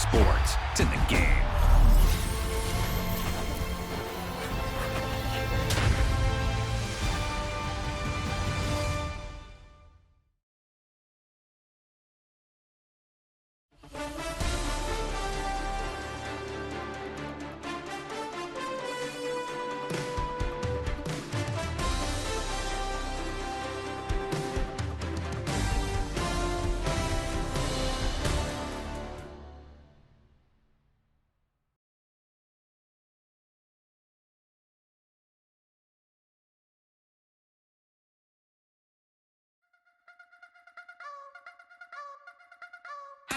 Sports. It's in the game.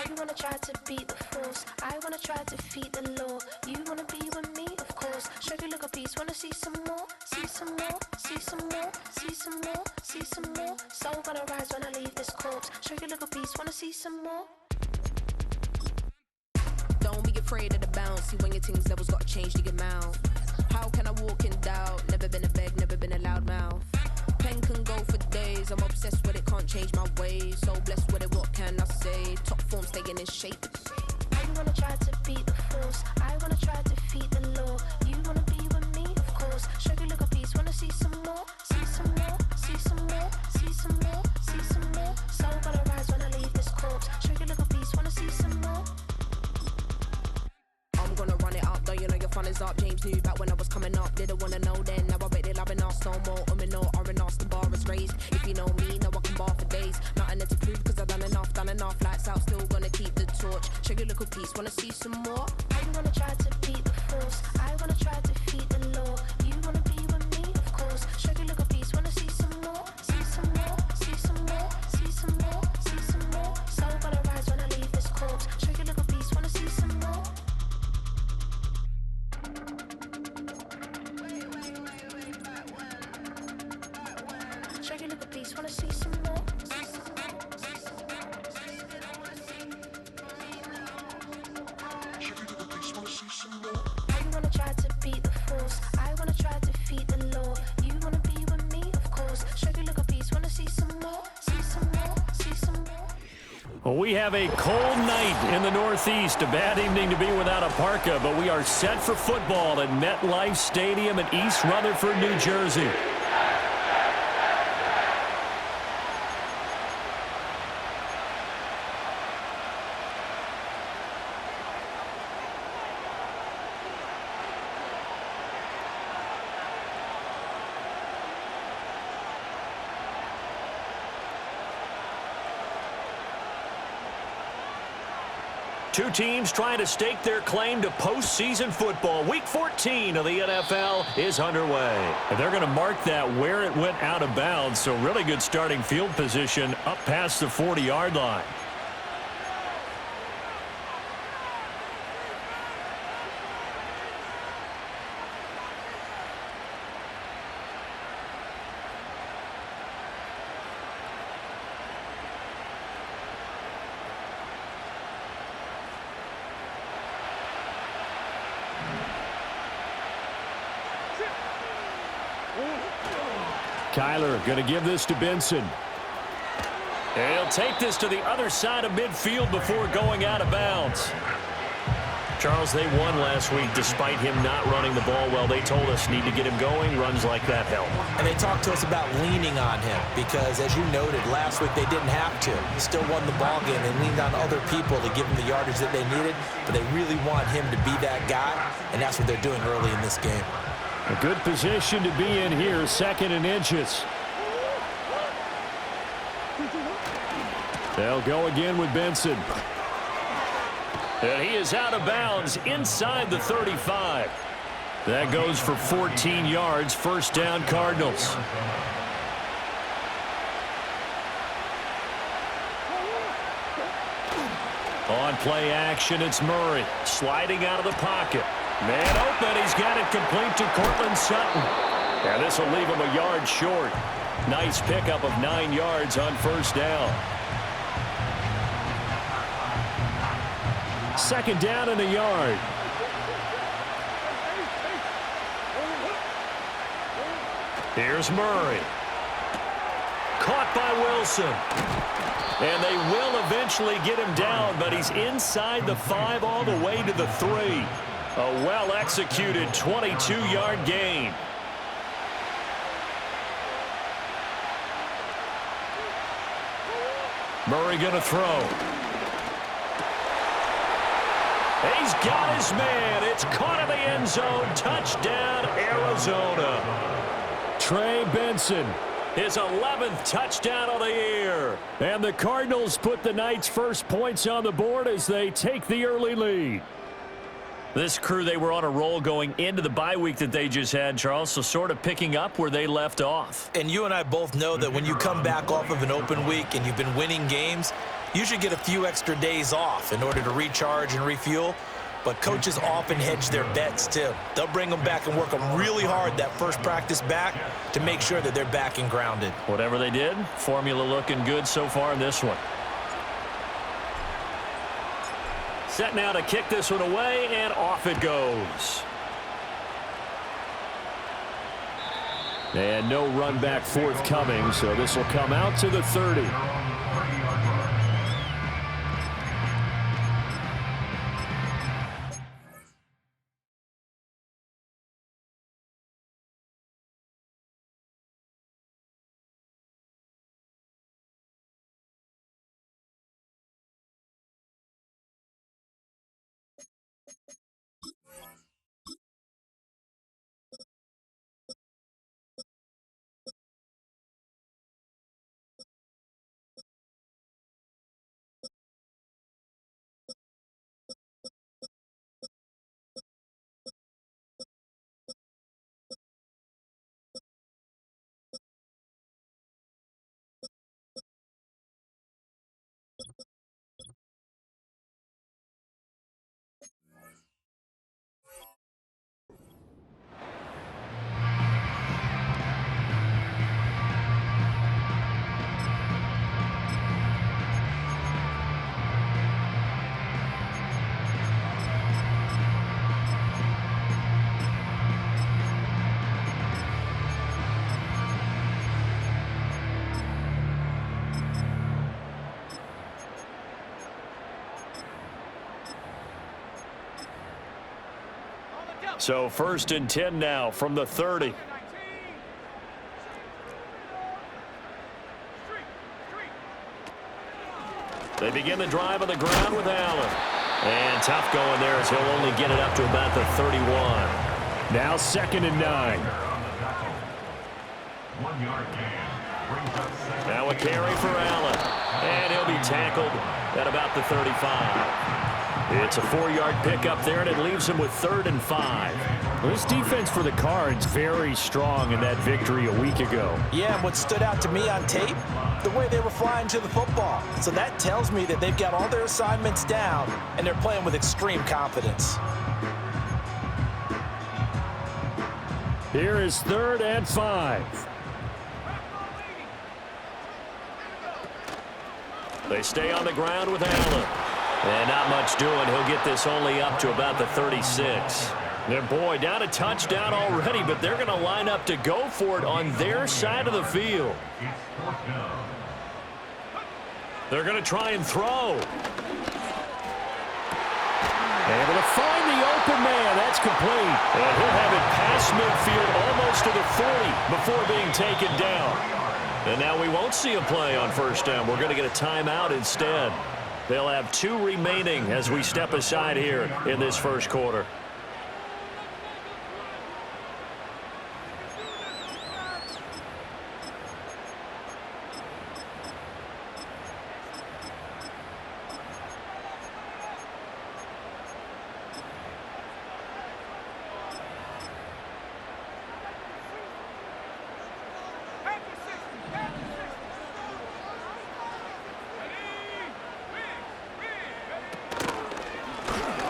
You wanna try to beat the force, I wanna try to defeat the law. You wanna be with me, of course. Show you look a piece, wanna see some more, see some more, see some more, see some more, see some more. Soul gonna rise when I leave this corpse. Show you look a piece, wanna see some more. Don't be afraid of the bounce. See when your things levels gotta change to your mouth. How can I walk in doubt? Never been a beg, never been a loud mouth. Pen can go for days. I'm obsessed with it, can't change my ways. So blessed with it, what can I say? Top form staying in shape. You wanna try to beat the force, I wanna try to defeat the law. You wanna be with me, of course. Show you look a piece, wanna see some more, see some more, see some more, see some more, see some more. Soul gonna rise when I leave this corpse. Show you look a piece, wanna see some more. I'm gonna run it up, though you know your fun is up. James knew back when I was coming up, didn't wanna know then. Now I bet they're loving us no more. No R&R's, the bar is raised. If you know me, now I can bar for days. Nothing there to prove, cause I've done enough. Lights out, still gonna keep the torch. Show you a little piece, wanna see some more? You wanna try to beat the force, I wanna try to defeat the law. You wanna be with me, of course. Show you a little piece, wanna see some more, see some more, see some more, see some more, see some more. Soul gonna rise when I leave this corpse. Show you a little piece, wanna see some more. Show you a little piece, wanna see some more. You wanna try to beat the force, I wanna try to defeat the law. You wanna be with me, of course. Show you a little piece, wanna see some more, see some more, see some more. Well, we have a cold night in the Northeast. A bad evening to be without a parka, but we are set for football at MetLife Stadium in East Rutherford, New Jersey. Two teams trying to stake their claim to postseason football. Week 14 of the NFL is underway. And they're going to mark that where it went out of bounds. So really good starting field position up past the 40-yard line. Kyler going to give this to Benson. He'll take this to the other side of midfield before going out of bounds. Charles, they won last week despite him not running the ball well. They told us need to get him going. Runs like that help. And they talked to us about leaning on him because, as you noted, last week they didn't have to. Still won the ball game. They leaned on other people to give them the yardage that they needed, but they really want him to be that guy, and that's what they're doing early in this game. A good position to be in here, 2nd and inches. They'll go again with Benson. And he is out of bounds inside the 35. That goes for 14 yards, 1st down Cardinals. On play action, it's Murray sliding out of the pocket. Man open, he's got it complete to Cortland Sutton. And this will leave him a yard short. Nice pickup of 9 yards on 1st down. 2nd down and a yard. Here's Murray. Caught by Wilson. And they will eventually get him down, but he's inside the 5 all the way to the 3. A well-executed 22-yard gain. Murray going to throw. He's got his man. It's caught in the end zone. Touchdown, Arizona. Trey Benson, his 11th touchdown of the year. And the Cardinals put the night's first points on the board as they take the early lead. This crew, they were on a roll going into the bye week that they just had, Charles, so sort of picking up where they left off. And you and I both know that when you come back off of an open week and you've been winning games, you should get a few extra days off in order to recharge and refuel. But coaches often hedge their bets, too. They'll bring them back and work them really hard that first practice back to make sure that they're back and grounded. Whatever they did, formula looking good so far in this one. Set now to kick this one away, and off it goes. And no run back forthcoming, so this will come out to the 30. So 1st and 10 now from the 30. They begin the drive on the ground with Allen. And tough going there as he'll only get it up to about the 31. Now 2nd and 9. Now a carry for Allen. And he'll be tackled at about the 35. It's a 4-yard pickup there, and it leaves him with 3rd and 5. Well, this defense for the Cards very strong in that victory a week ago. Yeah, and what stood out to me on tape, the way they were flying to the football. So that tells me that they've got all their assignments down, and they're playing with extreme confidence. Here is 3rd and 5. They stay on the ground with Allen. And not much doing. He'll get this only up to about the 36. And boy, down a touchdown already, but they're going to line up to go for it on their side of the field. They're going to try and throw. Able to find the open man. That's complete. And he'll have it past midfield almost to the 40 before being taken down. And now we won't see a play on 1st down. We're going to get a timeout instead. They'll have 2 remaining as we step aside here in this 1st quarter.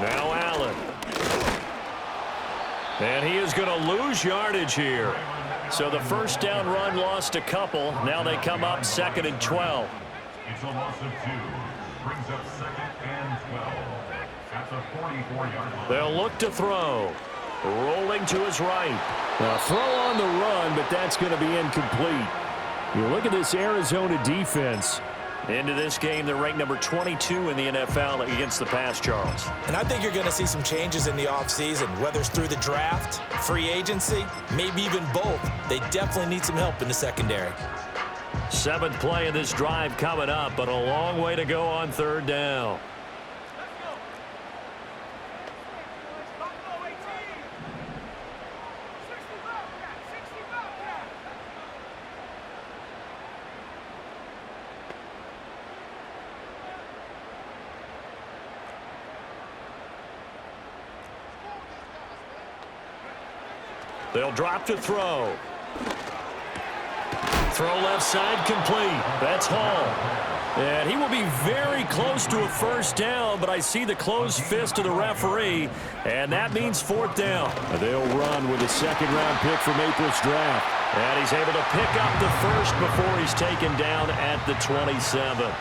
Now Allen. And he is going to lose yardage here. So the 1st down run lost a couple. Now they come up 2nd and 12. It's a loss of 2. Brings up 2nd and 12. That's a 44-yard line. They'll look to throw. Rolling to his right. Now throw on the run, but that's going to be incomplete. You look at this Arizona defense. Into this game, they're ranked number 22 in the NFL against the pass, Charles. And I think you're going to see some changes in the offseason, whether it's through the draft, free agency, maybe even both. They definitely need some help in the secondary. 7th play of this drive coming up, but a long way to go on 3rd down. They'll drop to throw. Throw left side complete. That's Hall. And he will be very close to a 1st down, but I see the closed fist of the referee, and that means 4th down. They'll run with a 2nd-round pick from April's draft. And he's able to pick up the 1st before he's taken down at the 27.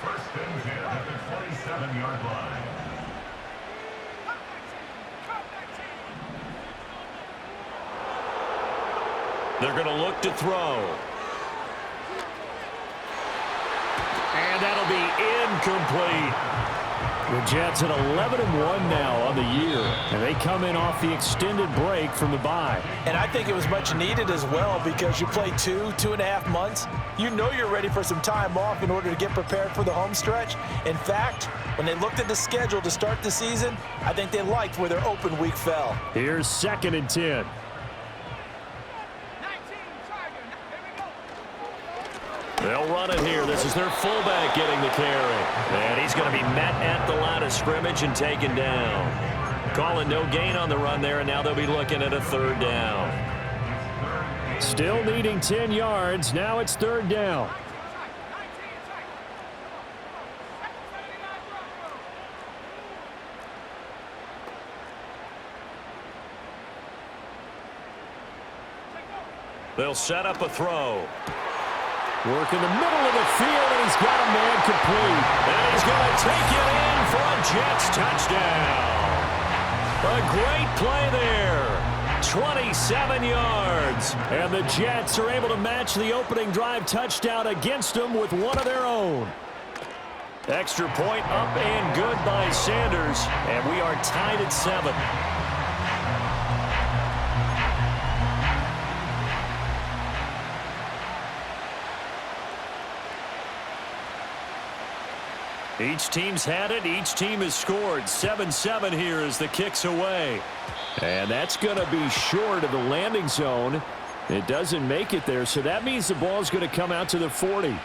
First and 10 at the 27-yard line. They're going to look to throw. And that'll be incomplete. The Jets at 11-1 now on the year. And they come in off the extended break from the bye. And I think it was much needed as well because you play 2.5 months. You know you're ready for some time off in order to get prepared for the home stretch. In fact, when they looked at the schedule to start the season, I think they liked where their open week fell. Here's 2nd and 10. They'll run it here. This is their fullback getting the carry. And he's going to be met at the line of scrimmage and taken down. Calling no gain on the run there, and now they'll be looking at a 3rd down. Still needing 10 yards. Now it's 3rd down. They'll set up a throw. Work in the middle of the field, and he's got a man complete. And he's going to take it in for a Jets touchdown. A great play there. 27 yards. And the Jets are able to match the opening drive touchdown against them with one of their own. Extra point up and good by Sanders. And we are tied at 7. Each team's had it. Each team has scored. 7-7 here as the kick's away. And that's going to be short of the landing zone. It doesn't make it there, so that means the ball's going to come out to the 40.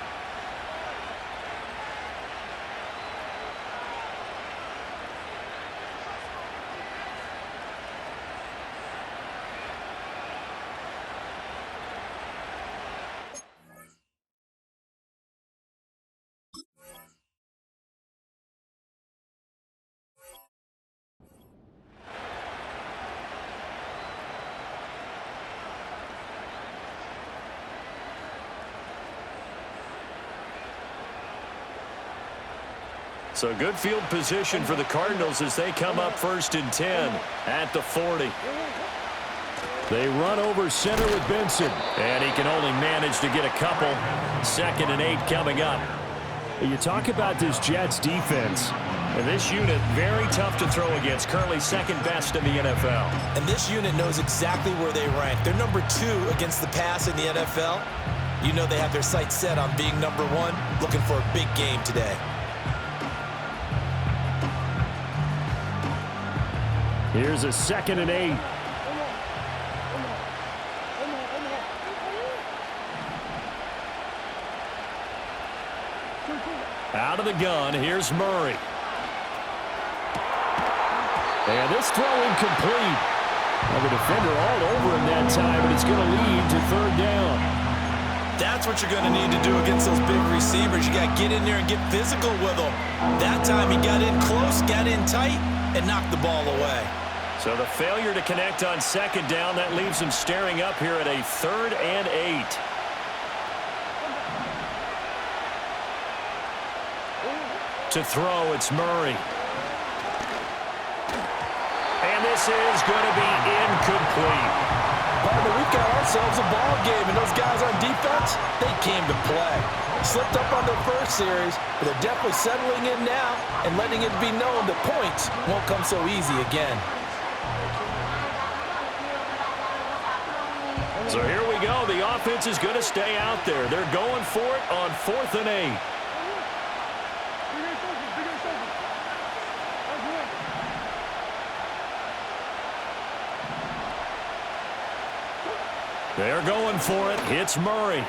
So good field position for the Cardinals as they come up 1st and 10 at the 40. They run over center with Benson, and he can only manage to get a couple. 2nd and 8 coming up. You talk about this Jets defense, and this unit very tough to throw against, currently 2nd best in the NFL. And this unit knows exactly where they rank. They're number 2 against the pass in the NFL. You know they have their sights set on being number 1, looking for a big game today. Here's a 2nd and 8. Out of the gun, here's Murray. And this throw incomplete. Well, the defender all over him that time, but it's going to lead to 3rd down. That's what you're going to need to do against those big receivers. You got to get in there and get physical with them. That time he got in close, got in tight, and knocked the ball away. So the failure to connect on 2nd down, that leaves him staring up here at a 3rd and 8. To throw, it's Murray. And this is going to be incomplete. And then we've got ourselves a ball game, and those guys on defense, they came to play. Slipped up on their first series, but they're definitely settling in now and letting it be known that points won't come so easy again. So here we go. The offense is going to stay out there. They're going for it on 4th and 8. They're going for it. It's Murray.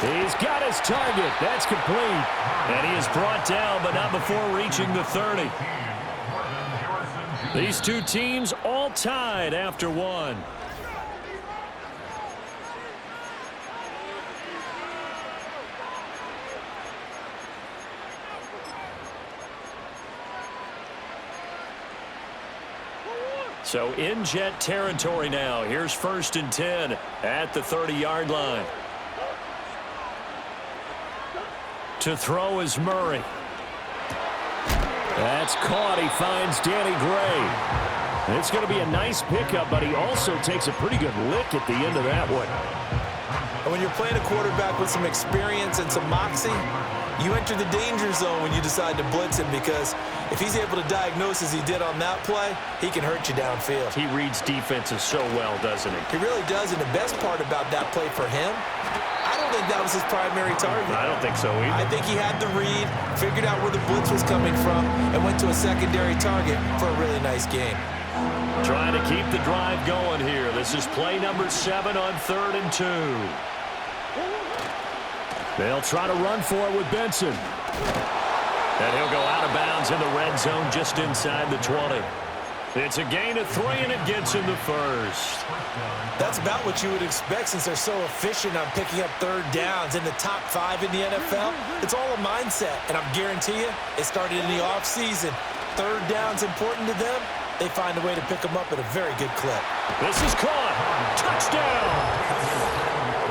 He's got his target. That's complete. And he is brought down, but not before reaching the 30. These two teams all tied after one. So in Jet territory now. Here's 1st and 10 at the 30-yard line. To throw is Murray. That's caught. He finds Danny Gray. It's going to be a nice pickup, but he also takes a pretty good lick at the end of that one. And when you're playing a quarterback with some experience and some moxie, you enter the danger zone when you decide to blitz him, because if he's able to diagnose as he did on that play, he can hurt you downfield. He reads defenses so well, doesn't he? He really does, and the best part about that play for him, I don't think that was his primary target. I don't think so either. I think he had the read, figured out where the blitz was coming from, and went to a secondary target for a really nice game. Trying to keep the drive going here. This is play number 7 on 3rd and 2. They'll try to run for it with Benson. And he'll go out of bounds in the red zone just inside the 20. It's a gain of 3, and it gets in the first. That's about what you would expect since they're so efficient on picking up 3rd downs in the top 5 in the NFL. It's all a mindset, and I guarantee you it started in the offseason. 3rd down's important to them. They find a way to pick them up at a very good clip. This is caught. Touchdown.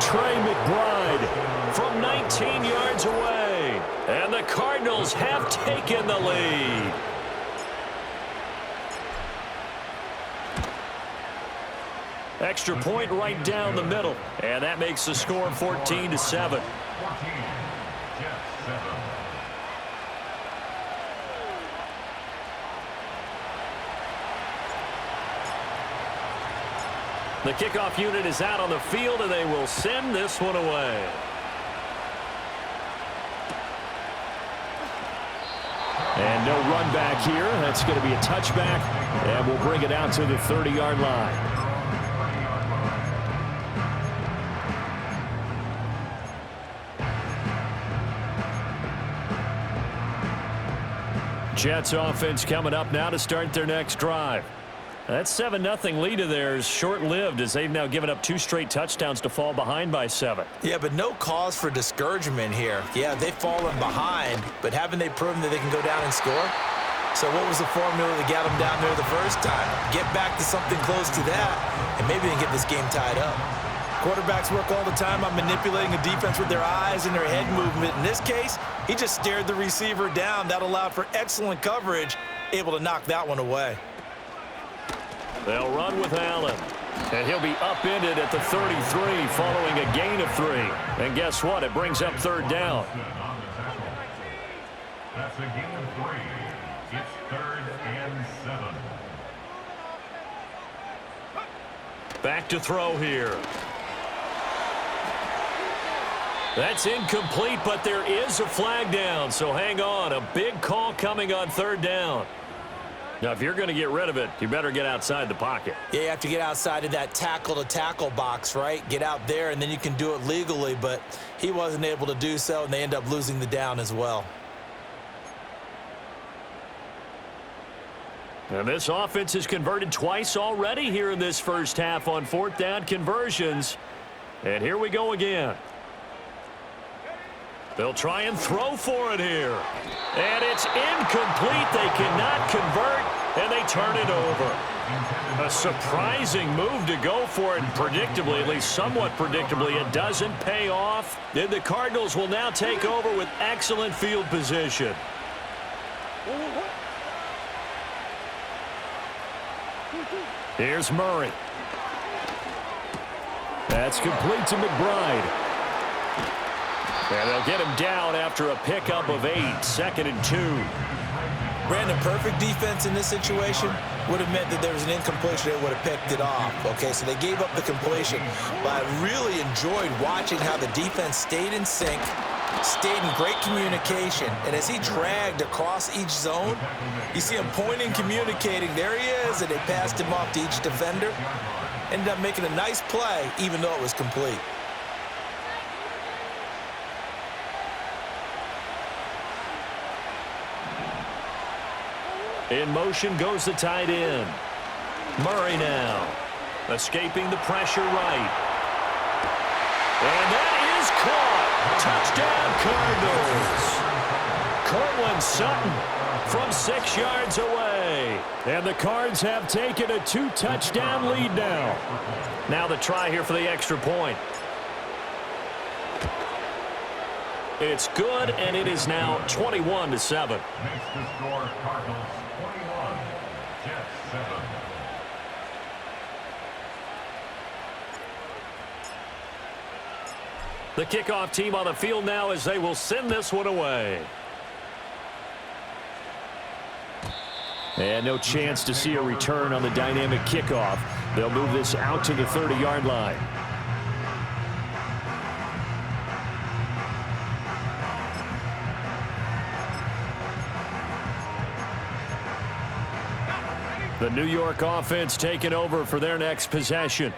Trey McBride from 19 yards away. And the Cardinals have taken the lead. Extra point right down the middle. And that makes the score 14-7. The kickoff unit is out on the field, and they will send this one away. And no run back here. That's going to be a touchback, and we'll bring it out to the 30-yard line. Jets offense coming up now to start their next drive. That 7-0 lead of theirs short-lived, as they've now given up 2 straight touchdowns to fall behind by 7. Yeah, but no cause for discouragement here. Yeah, they've fallen behind, but haven't they proven that they can go down and score? So what was the formula that got them down there the first time? Get back to something close to that, and maybe they can get this game tied up. Quarterbacks work all the time on manipulating a defense with their eyes and their head movement. In this case, he just stared the receiver down. That allowed for excellent coverage, able to knock that one away. They'll run with Allen. And he'll be upended at the 33 following a gain of 3. And guess what? It brings up 3rd down. That's a gain of 3. It's 3rd and 7. Back to throw here. That's incomplete, but there is a flag down. So hang on. A big call coming on 3rd down. Now, if you're going to get rid of it, you better get outside the pocket. Yeah, you have to get outside of that tackle-to-tackle box, right? Get out there, and then you can do it legally, but he wasn't able to do so, and they end up losing the down as well. And this offense has converted twice already here in this first half on 4th down conversions. And here we go again. They'll try and throw for it here. And it's incomplete. They cannot convert, and they turn it over. A surprising move to go for it, and predictably, at least somewhat predictably, it doesn't pay off. Then the Cardinals will now take over with excellent field position. Here's Murray. That's complete to McBride. And they'll get him down after a pickup of 8, 2nd and 2. Brandon, perfect defense in this situation would have meant that there was an incompletion. They would have picked it off. Okay, so they gave up the completion. But I really enjoyed watching how the defense stayed in sync, stayed in great communication. And as he dragged across each zone, you see him pointing, communicating. There he is, and they passed him off to each defender. Ended up making a nice play, even though it was complete. In motion goes the tight end. Murray now. Escaping the pressure right. And that is caught. Touchdown, Cardinals. Cortland Sutton from 6 yards away. And the Cards have taken a 2-touchdown lead now. Now the try here for the extra point. It's good, and it is now 21-7. Makes the score Cardinals 21, Jets 7. The kickoff team on the field now as they will send this one away. And no chance to see a return on the dynamic kickoff. They'll move this out to the 30-yard line. The New York offense taking over for their next possession.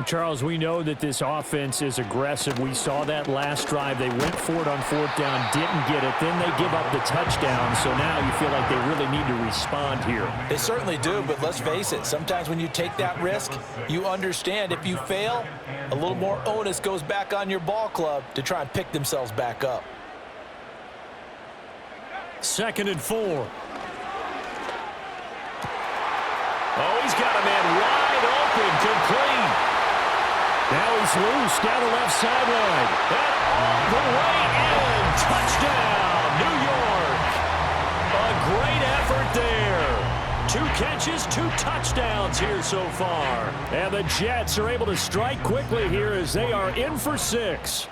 Charles, we know that this offense is aggressive. We saw that last drive. They went for it on 4th down, didn't get it. Then they give up the touchdown. So now you feel like they really need to respond here. They certainly do, but let's face it. Sometimes when you take that risk, you understand if you fail, a little more onus goes back on your ball club to try and pick themselves back up. 2nd and 4. Oh, he's got a man wide open, complete. Now he's loose down the left sideline. And all the way in. Touchdown, New York. A great effort there. 2 catches, 2 touchdowns here so far. And the Jets are able to strike quickly here as they are in for 6.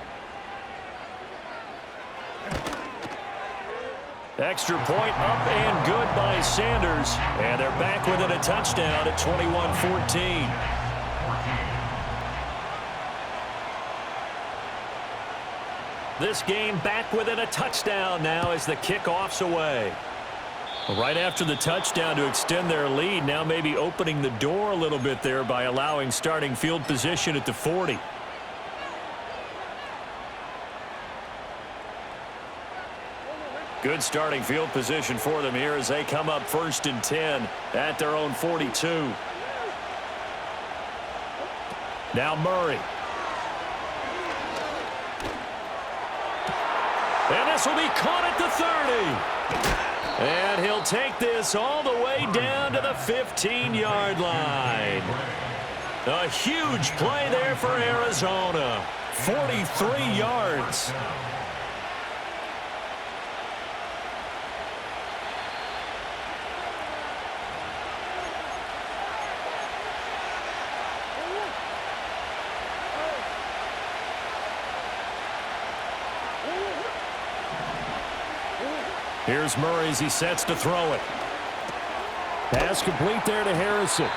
Extra point up and good by Sanders. And they're back within a touchdown at 21-14. This game back within a touchdown now as the kickoff's away. Right after the touchdown to extend their lead, now maybe opening the door a little bit there by allowing starting field position at the 40. Good starting field position for them here as they come up 1st and 10 at their own 42. Now Murray. And this will be caught at the 30. And he'll take this all the way down to the 15-yard line. A huge play there for Arizona. 43 yards. Here's Murray as he sets to throw it. Pass complete there to Harrison.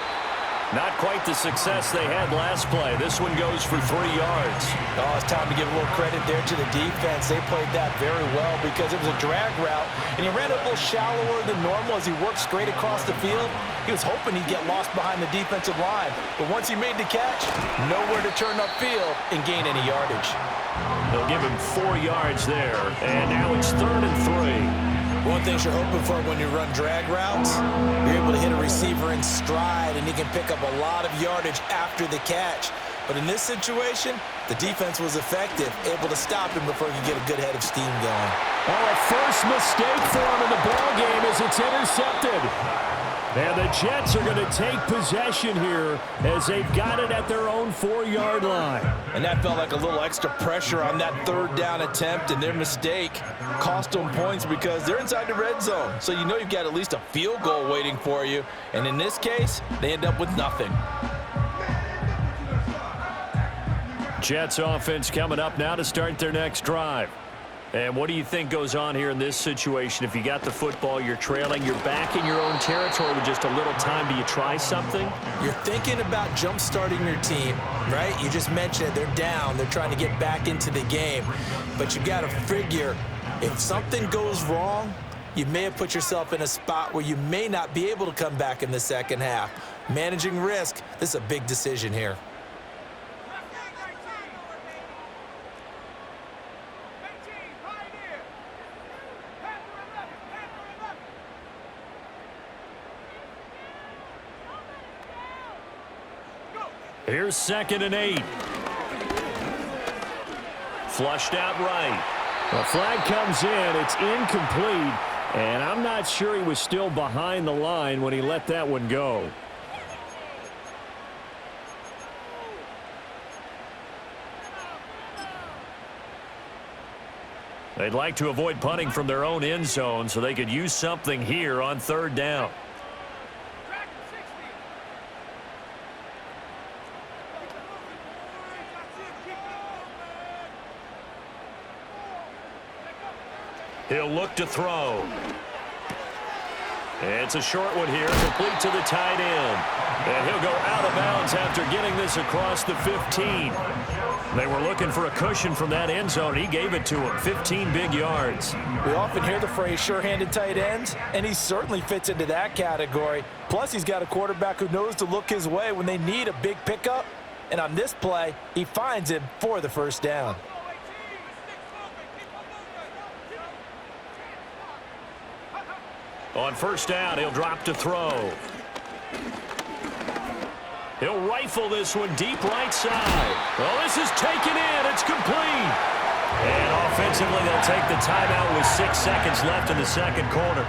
Not quite the success they had last play. This one goes for 3 yards. Oh, it's time to give a little credit there to the defense. They played that very well because it was a drag route, and he ran a little shallower than normal as he worked straight across the field. He was hoping he'd get lost behind the defensive line, but once he made the catch, nowhere to turn upfield and gain any yardage. They'll give him 4 yards there, and now it's 3rd and 3. One thing you're hoping for when you run drag routes, you're able to hit a receiver in stride, and he can pick up a lot of yardage after the catch. But in this situation, the defense was effective, able to stop him before he could get a good head of steam going. Oh, a first mistake for him in the ball game as it's intercepted. And the Jets are going to take possession here as they've got it at their own 4-yard line. And that felt like a little extra pressure on that 3rd down attempt, and their mistake cost them points because they're inside the red zone. So you know you've got at least a field goal waiting for you. And in this case, they end up with nothing. Jets offense coming up now to start their next drive. And what do you think goes on here in this situation? If you got the football, you're trailing, you're back in your own territory with just a little time. Do you try something? You're thinking about jump-starting your team, right? You just mentioned it. They're down. They're trying to get back into the game. But you got to figure, if something goes wrong, you may have put yourself in a spot where you may not be able to come back in the second half. Managing risk, this is a big decision here. Here's 2nd and 8. Flushed out right. The flag comes in. It's incomplete. And I'm not sure he was still behind the line when he let that one go. They'd like to avoid punting from their own end zone so they could use something here on 3rd down. He'll look to throw. It's a short one here, complete to the tight end. And he'll go out of bounds after getting this across the 15. They were looking for a cushion from that end zone. He gave it to him, 15 big yards. We often hear the phrase sure-handed tight ends, and he certainly fits into that category. Plus, he's got a quarterback who knows to look his way when they need a big pickup. And on this play, he finds him for the 1st down. On 1st down, he'll drop to throw. He'll rifle this one deep right side. Well, this is taken in. It's complete. And offensively, they'll take the timeout with 6 seconds left in the 2nd quarter.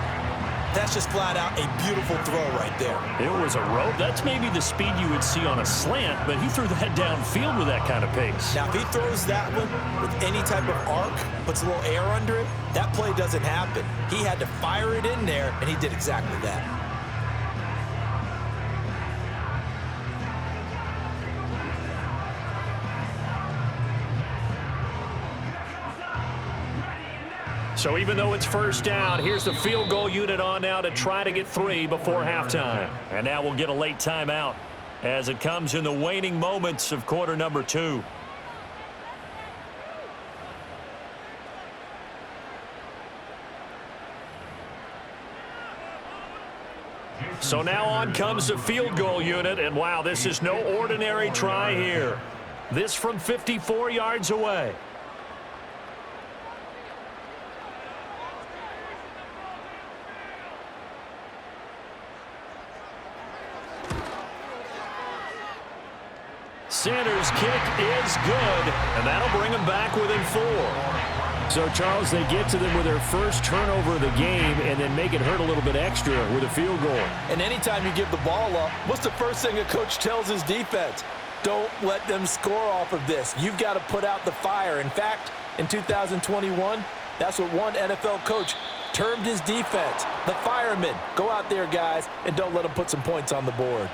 That's just flat out a beautiful throw right there. It was a rope. That's maybe the speed you would see on a slant, but he threw that downfield with that kind of pace. Now, if he throws that one with any type of arc, puts a little air under it, that play doesn't happen. He had to fire it in there, and he did exactly that. So even though it's 1st down, here's the field goal unit on now to try to get 3 before halftime. And now we'll get a late timeout as it comes in the waning moments of quarter number 2. So now on comes the field goal unit, and wow, this is no ordinary try here. This from 54 yards away. Sanders' kick is good, and that'll bring them back within 4. So, Charles, they get to them with their first turnover of the game and then make it hurt a little bit extra with a field goal. And anytime you give the ball up, what's the first thing a coach tells his defense? Don't let them score off of this. You've got to put out the fire. In fact, in 2021, that's what one NFL coach termed his defense, the firemen. Go out there, guys, and don't let them put some points on the board.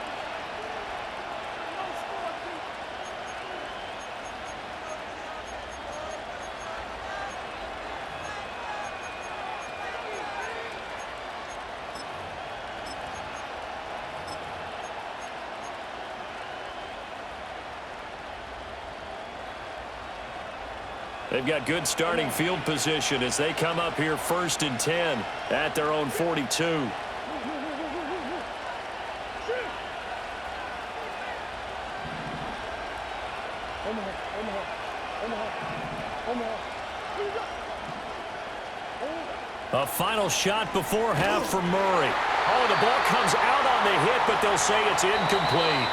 They've got good starting field position as they come up here 1st and 10 at their own 42. A final shot before half for Murray. Oh, the ball comes out on the hit, but they'll say it's incomplete.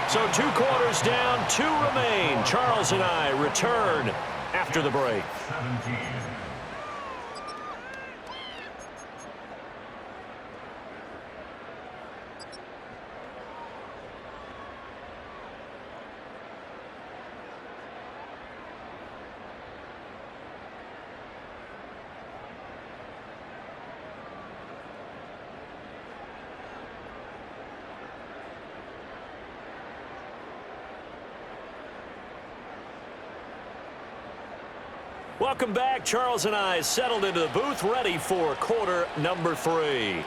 So 2 quarters down, 2 remain. Charles and I return after the break. 17. Welcome back. Charles and I settled into the booth, ready for quarter number 3.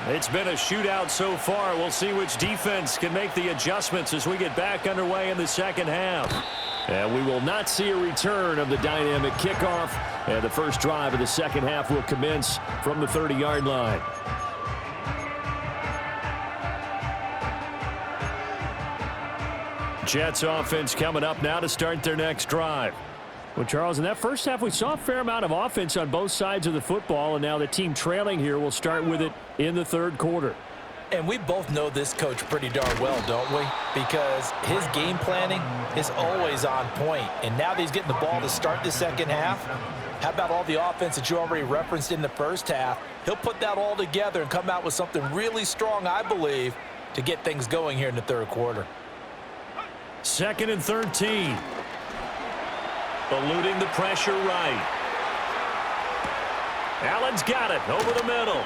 It's been a shootout so far. We'll see which defense can make the adjustments as we get back underway in the second half. And we will not see a return of the dynamic kickoff. And the first drive of the second half will commence from the 30-yard line. Jets offense coming up now to start their next drive. Well, Charles, in that first half, we saw a fair amount of offense on both sides of the football, and now the team trailing here will start with it in the third quarter. And we both know this coach pretty darn well, don't we? Because his game planning is always on point. And now that he's getting the ball to start the second half, how about all the offense that you already referenced in the first half? He'll put that all together and come out with something really strong, I believe, to get things going here in the third quarter. 2nd and 13. Eluding the pressure right. Allen's got it over the middle.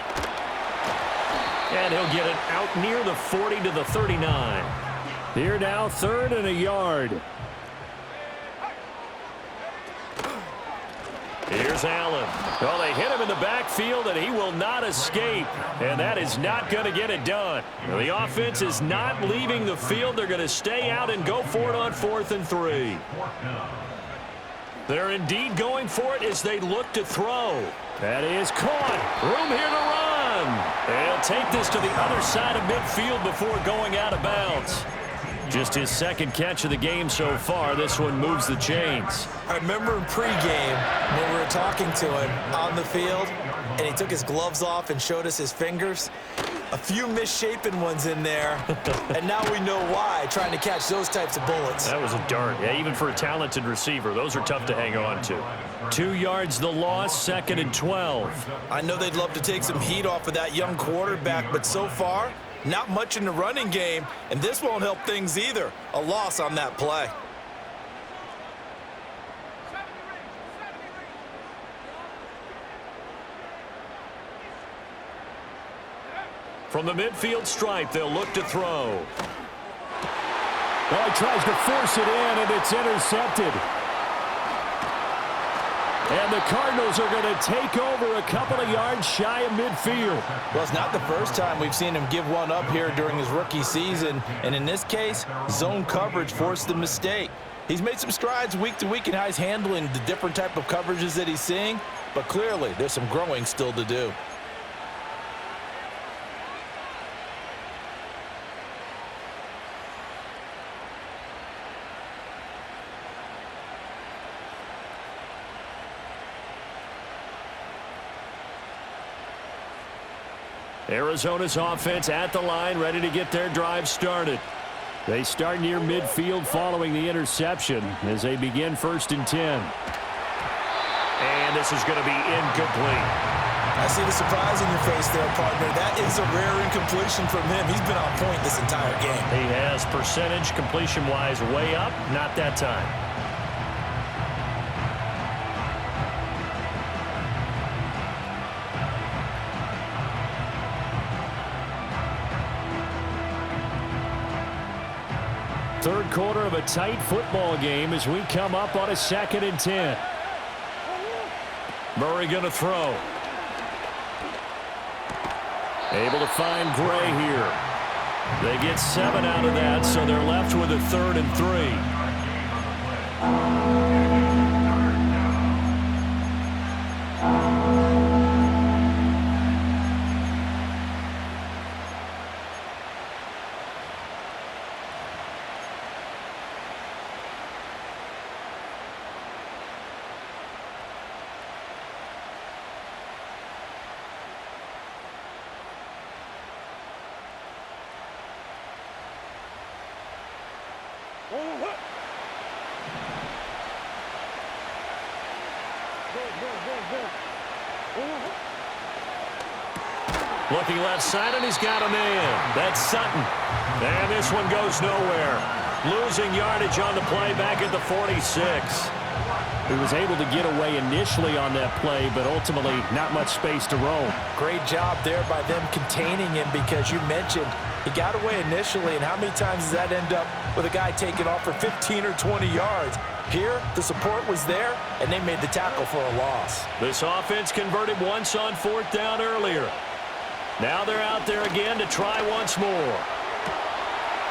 And he'll get it out near the 40 to the 39. Here now, 3rd and a yard. Here's Allen. Well, they hit him in the backfield, and he will not escape. And that is not going to get it done. The offense is not leaving the field. They're going to stay out and go for it on 4th and 3. They're indeed going for it as they look to throw. That is caught. Room here to run. They'll take this to the other side of midfield before going out of bounds. Just his second catch of the game so far. This one moves the chains. I remember in pregame when we were talking to him on the field, and he took his gloves off and showed us his fingers. A few misshapen ones in there, and now we know why, trying to catch those types of bullets. That was a dart. Yeah, even for a talented receiver, those are tough to hang on to. 2 yards the loss, 2nd and 12. I know they'd love to take some heat off of that young quarterback, but so far, not much in the running game, and this won't help things either. A loss on that play. From the midfield stripe, they'll look to throw. Well, he tries to force it in, and it's intercepted. And the Cardinals are going to take over a couple of yards shy of midfield. Well, it's not the first time we've seen him give one up here during his rookie season. And in this case, zone coverage forced the mistake. He's made some strides week to week in how he's handling the different type of coverages that he's seeing. But clearly, there's some growing still to do. Arizona's offense at the line, ready to get their drive started. They start near midfield following the interception as they begin 1st and 10. And this is going to be incomplete. I see the surprise in your face there, partner. That is a rare incompletion from him. He's been on point this entire game. He has percentage completion-wise way up, not that time. Third quarter of a tight football game as we come up on a 2nd and 10. Murray going to throw. Able to find Gray here. They get 7 out of that, so they're left with a 3rd and 3. Looking left side, and he's got a man. That's Sutton. And this one goes nowhere. Losing yardage on the play back at the 46. He was able to get away initially on that play, but ultimately not much space to roam. Great job there by them containing him because you mentioned He got away initially, and how many times does that end up with a guy taking off for 15 or 20 yards? Here, the support was there, and they made the tackle for a loss. This offense converted once on 4th down earlier. Now they're out there again to try once more.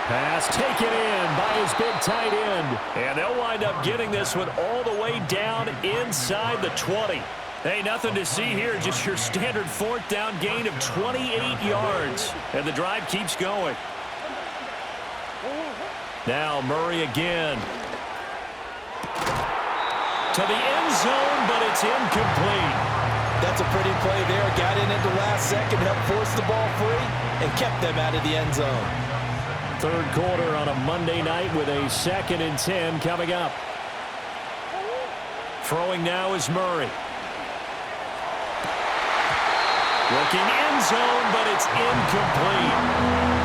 Pass taken in by his big tight end. And they'll wind up getting this one all the way down inside the 20. Hey, nothing to see here, just your standard 4th down gain of 28 yards. And the drive keeps going. Now Murray again. To the end zone, but it's incomplete. That's a pretty play there. Got in at the last second, helped force the ball free, and kept them out of the end zone. 3rd quarter on a Monday night with a 2nd and 10 coming up. Throwing now is Murray. Looking end zone, but it's incomplete.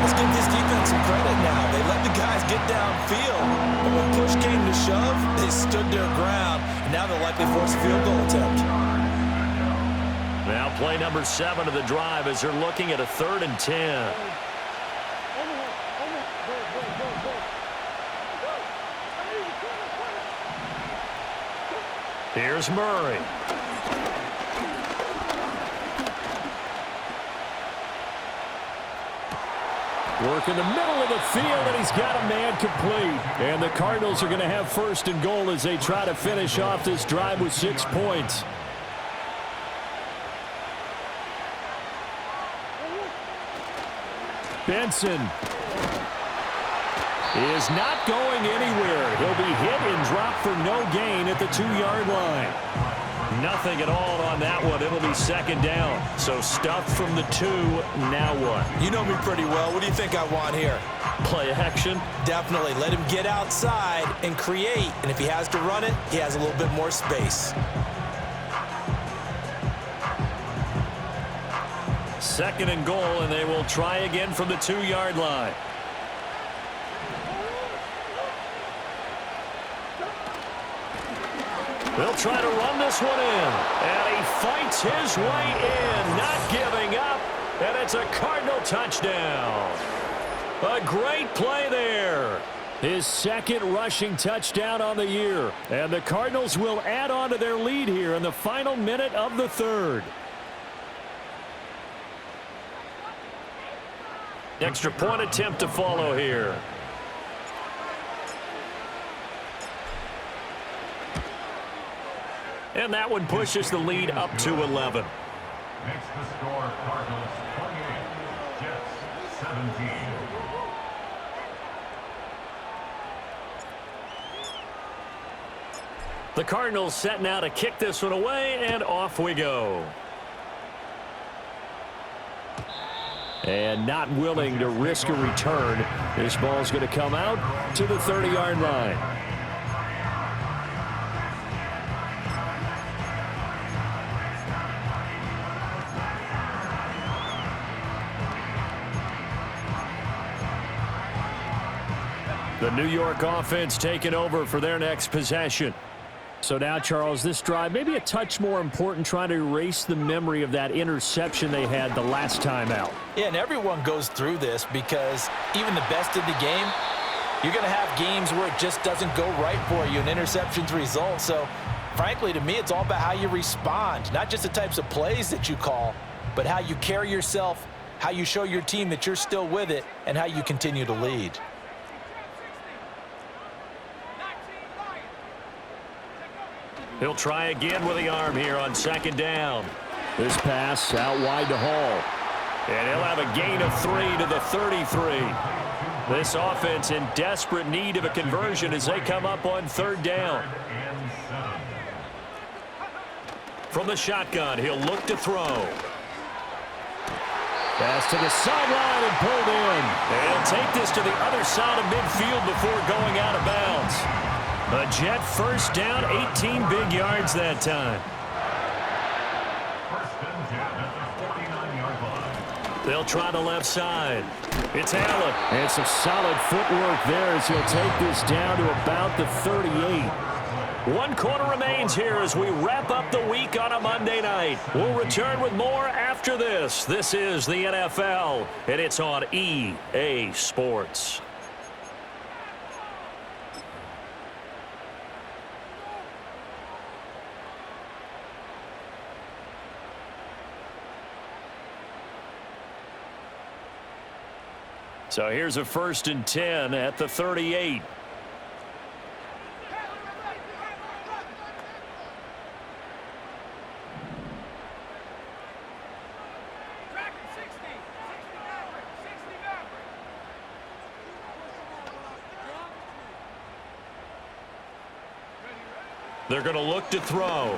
Let's give this defense some credit now. They let the guys get downfield, but when push came to shove, they stood their ground, and now they'll likely force a field goal attempt. Now play number 7 of the drive as they're looking at a 3rd and 10. Here's Murray. Work in the middle of the field, and he's got a man complete. And the Cardinals are going to have 1st and goal as they try to finish off this drive with 6 points. Benson is not going anywhere. He'll be hit and dropped for no gain at the 2-yard line. Nothing at all on that one. It'll be 2nd down. So stuff from the 2. Now what? You know me pretty well. What do you think I want here? Play action? Definitely. Let him get outside and create. And if he has to run it, he has a little bit more space. 2nd and goal, and they will try again from the 2-yard line. They'll try to run this one in. And he fights his way in, not giving up. And it's a Cardinal touchdown. A great play there. His 2nd rushing touchdown on the year. And the Cardinals will add on to their lead here in the final minute of the 3rd. Extra point attempt to follow here. And that one pushes the lead up to 11. Makes the score Cardinals 28, Jets 17. The Cardinals set now to kick this one away, and off we go. And not willing to risk a return. This ball's going to come out to the 30-yard line. The New York offense taking over for their next possession. So now, Charles, this drive maybe a touch more important, trying to erase the memory of that interception they had the last time out. Yeah, and everyone goes through this because even the best in the game, you're going to have games where it just doesn't go right for you, and interceptions result. So, frankly, to me, it's all about how you respond, not just the types of plays that you call, but how you carry yourself, how you show your team that you're still with it, and how you continue to lead. He'll try again with the arm here on 2nd down. This pass out wide to Hall. And he'll have a gain of 3 to the 33. This offense in desperate need of a conversion as they come up on 3rd down. From the shotgun, he'll look to throw. Pass to the sideline and pulled in. And he'll take this to the other side of midfield before going out of bounds. A Jet 1st down, 18 big yards that time. They'll try the left side. It's Allen. And some solid footwork there as he'll take this down to about the 38. 1 quarter remains here as we wrap up the week on a Monday night. We'll return with more after this. This is the NFL, and it's on EA Sports. So here's a 1st and 10 at the 38. They're going to look to throw.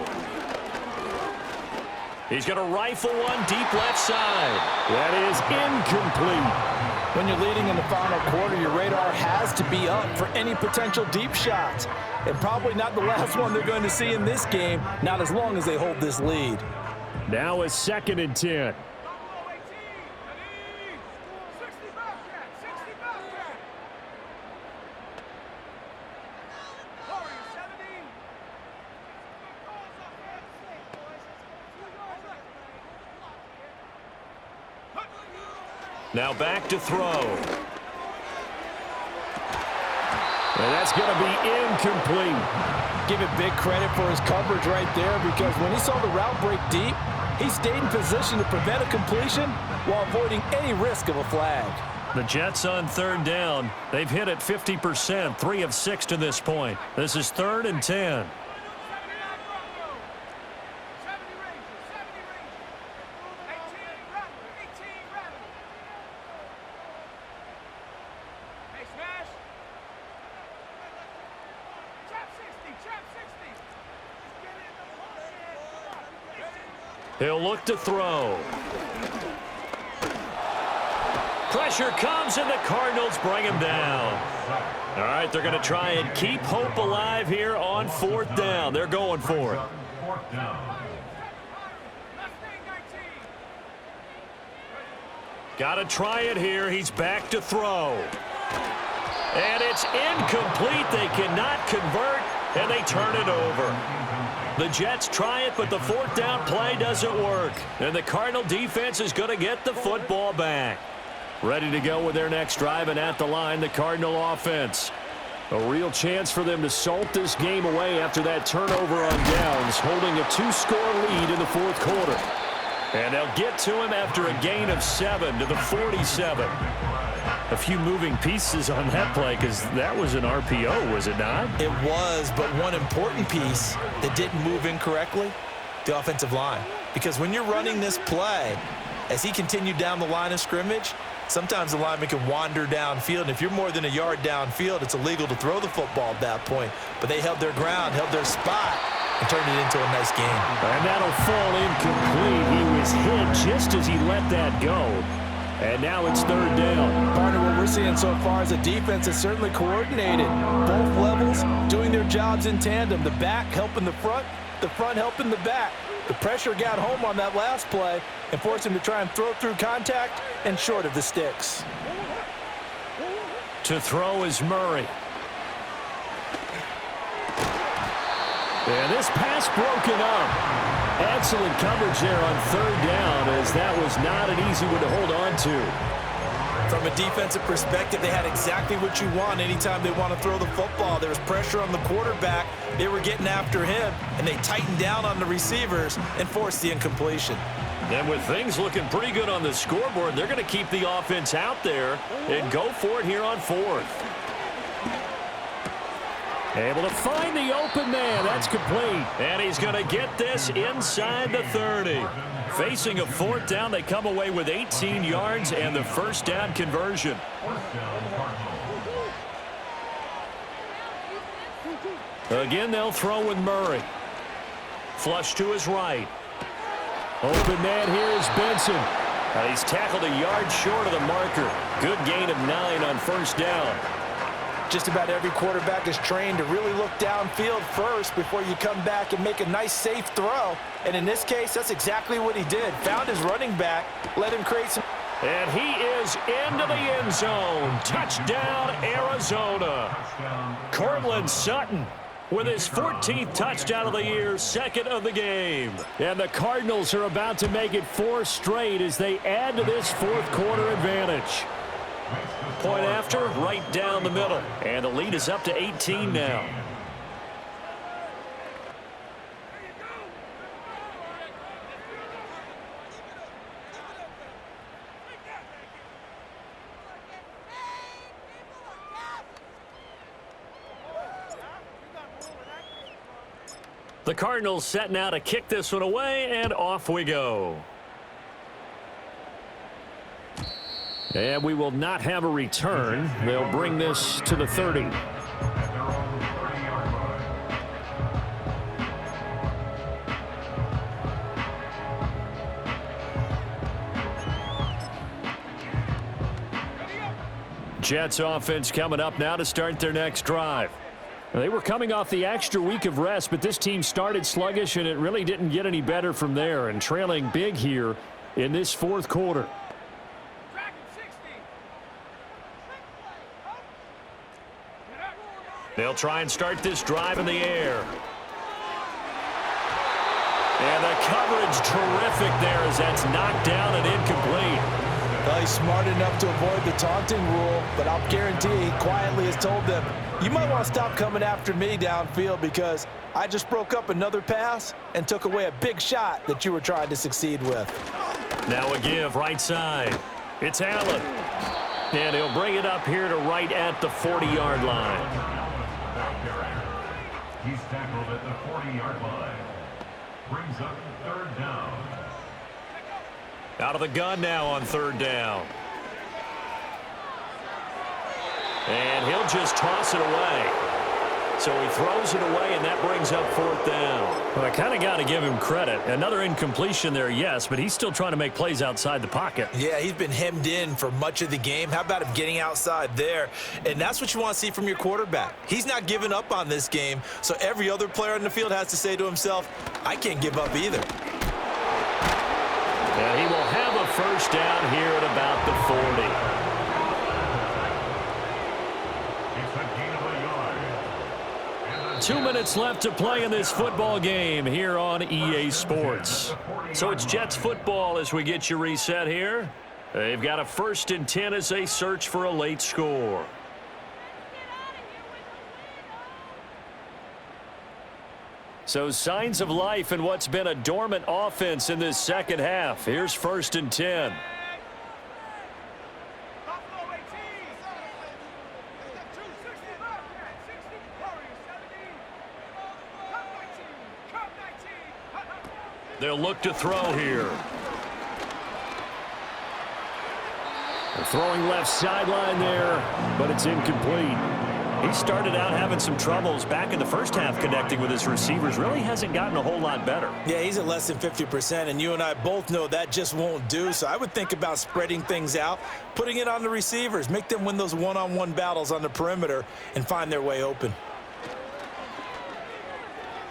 He's going to rifle one deep left side. That is incomplete. When you're leading in the final quarter, your radar has to be up for any potential deep shots. And probably not the last one they're going to see in this game, not as long as they hold this lead. Now a 2nd and 10. Now back to throw. And that's going to be incomplete. Give it big credit for his coverage right there, because when he saw the route break deep, he stayed in position to prevent a completion while avoiding any risk of a flag. The Jets on 3rd down. They've hit it 50%, 3 of 6 to this point. This is 3rd and 10. He'll look to throw. Pressure comes, and the Cardinals bring him down. All right, they're going to try and keep hope alive here on 4th down. They're going for it. Got to try it here. He's back to throw. And it's incomplete. They cannot convert, and they turn it over. The Jets try it, but the 4th down play doesn't work. And the Cardinal defense is going to get the football back. Ready to go with their next drive, and at the line, the Cardinal offense. A real chance for them to salt this game away after that turnover on downs, holding a 2-score lead in the 4th quarter. And they'll get to him after a gain of 7 to the 47. A few moving pieces on that play, because that was an RPO, was it not? It was, but one important piece that didn't move incorrectly, the offensive line. Because when you're running this play, as he continued down the line of scrimmage, sometimes the lineman can wander downfield, and if you're more than a yard downfield, it's illegal to throw the football at that point. But they held their ground, held their spot, and turned it into a nice game. And that'll fall incomplete. He was hit just as he let that go. And now it's 3rd down. Partner, what we're seeing so far is a defense that's certainly coordinated. Both levels doing their jobs in tandem. The back helping the front helping the back. The pressure got home on that last play and forced him to try and throw through contact and short of the sticks. To throw is Murray. And this pass broken up. Excellent coverage there on 3rd down, as that was not an easy one to hold on to. From a defensive perspective, they had exactly what you want anytime they want to throw the football. There was pressure on the quarterback. They were getting after him, and they tightened down on the receivers and forced the incompletion. And with things looking pretty good on the scoreboard, they're going to keep the offense out there and go for it here on 4th. Able to find the open man. That's complete. And he's going to get this inside the 30. Facing a 4th down, they come away with 18 yards and the 1st down conversion. Again, they'll throw with Murray. Flush to his right. Open man here is Benson. He's tackled a yard short of the marker. Good gain of 9 on 1st down. Just about every quarterback is trained to really look downfield first before you come back and make a nice, safe throw. And in this case, that's exactly what he did. Found his running back, let him create some. And he is into the end zone. Touchdown, Arizona. Cortland Sutton with his 14th touchdown of the year, second of the game. And the Cardinals are about to make it 4 straight as they add to this fourth quarter advantage. Point after, right down the middle. And the lead is up to 18 now. The Cardinals set now to kick this one away, and off we go. And we will not have a return. They'll bring this to the 30. Jets offense coming up now to start their next drive. They were coming off the extra week of rest, but this team started sluggish, and it really didn't get any better from there, and trailing big here in this fourth quarter. They'll try and start this drive in the air. And the coverage terrific there as that's knocked down and incomplete. Well, he's smart enough to avoid the taunting rule, but I'll guarantee he quietly has told them, you might want to stop coming after me downfield because I just broke up another pass and took away a big shot that you were trying to succeed with. Now a give right side. It's Allen. And he'll bring it up here to right at the 40-yard line. He's tackled at the 40-yard line. Brings up third down. Out of the gun now on third down. And he'll just toss it away. So he throws it away, and that brings up fourth down. Well, I kind of got to give him credit. Another incompletion there, yes, but he's still trying to make plays outside the pocket. Yeah, he's been hemmed in for much of the game. How about him getting outside there? And that's what you want to see from your quarterback. He's not giving up on this game, so every other player on the field has to say to himself, I can't give up either. And he will have a first down here at about the 40. 2 minutes left to play in this football game here on EA Sports. So it's Jets football as we get you reset here. They've got a 1st and 10 as they search for a late score. So signs of life in what's been a dormant offense in this second half. Here's 1st and 10. They'll look to throw here. They're throwing left sideline there, but it's incomplete. He started out having some troubles back in the first half connecting with his receivers. Really hasn't gotten a whole lot better. Yeah, he's at less than 50%, and you and I both know that just won't do. So I would think about spreading things out, putting it on the receivers, make them win those one-on-one battles on the perimeter and find their way open.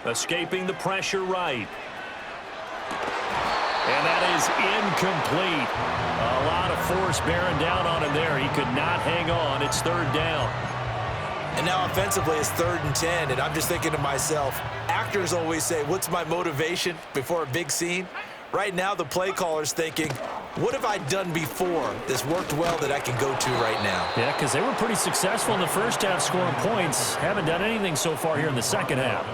Escaping the pressure right. And that is incomplete. A lot of force bearing down on him there. He could not hang on. It's third down. And now offensively it's 3rd and 10, and I'm just thinking to myself, actors always say, what's my motivation before a big scene? Right now the play caller's thinking, what have I done before this worked well that I can go to right now? Yeah, because they were pretty successful in the first half scoring points. Haven't done anything so far here in the second half.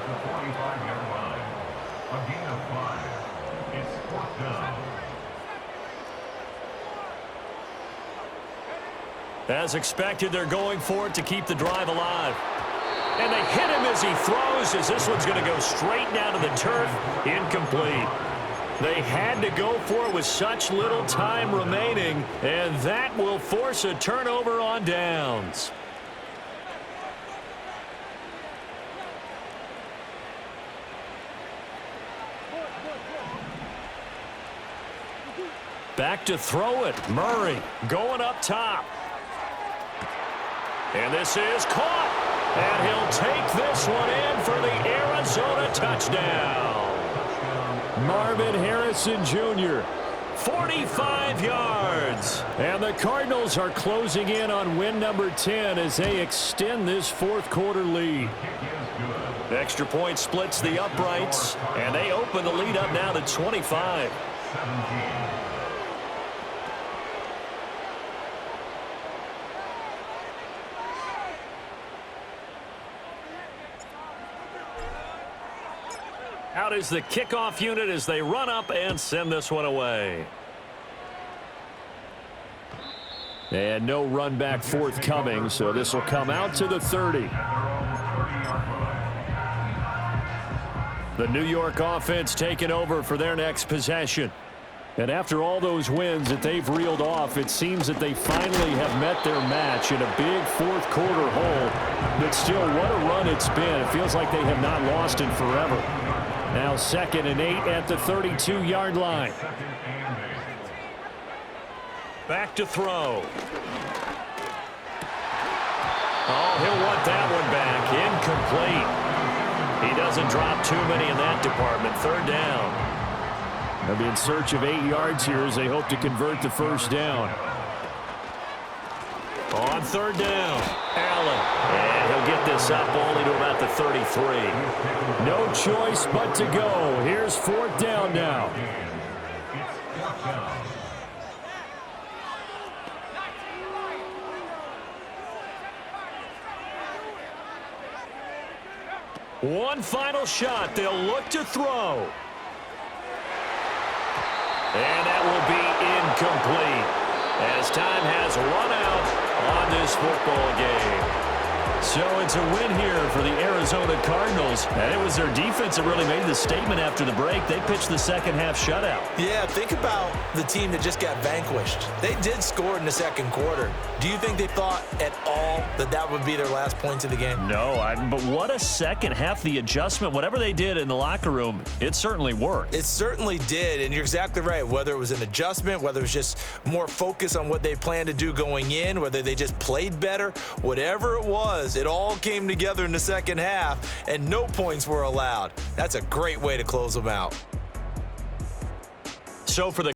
As expected, they're going for it to keep the drive alive. And they hit him as he throws, as this one's going to go straight down to the turf. Incomplete. They had to go for it with such little time remaining, and that will force a turnover on downs. Back to throw it. Murray going up top. And this is caught. And he'll take this one in for the Arizona touchdown. Marvin Harrison Jr. 45 yards. And the Cardinals are closing in on win number 10 as they extend this fourth quarter lead. Extra point splits the uprights, and they open the lead up now to 25. 17. Out is the kickoff unit as they run up and send this one away. And no run back forthcoming, so this will come out to the 30. The New York offense taking over for their next possession. And after all those wins that they've reeled off, it seems that they finally have met their match in a big fourth quarter hole. But still, what a run it's been. It feels like they have not lost in forever. Now 2nd and 8 at the 32-yard line. Back to throw. Oh, he'll want that one back. Incomplete. He doesn't drop too many in that department. 3rd down. They'll be in search of 8 yards here as they hope to convert the first down. On 3rd down, Allen. And he'll get this up only to about the 33. No choice but to go. Here's 4th down now. One final shot. They'll look to throw. And that will be incomplete as time has run out on this football game. So it's a win here for the Arizona Cardinals. And it was their defense that really made the statement after the break. They pitched the second half shutout. Yeah, think about the team that just got vanquished. They did score in the second quarter. Do you think they thought at all that that would be their last points of the game? No, but what a second half. The adjustment, whatever they did in the locker room, it certainly worked. It certainly did, and you're exactly right. Whether it was an adjustment, whether it was just more focus on what they planned to do going in, whether they just played better, whatever it was, it all came together in the second half, and no points were allowed. That's a great way to close them out. So for the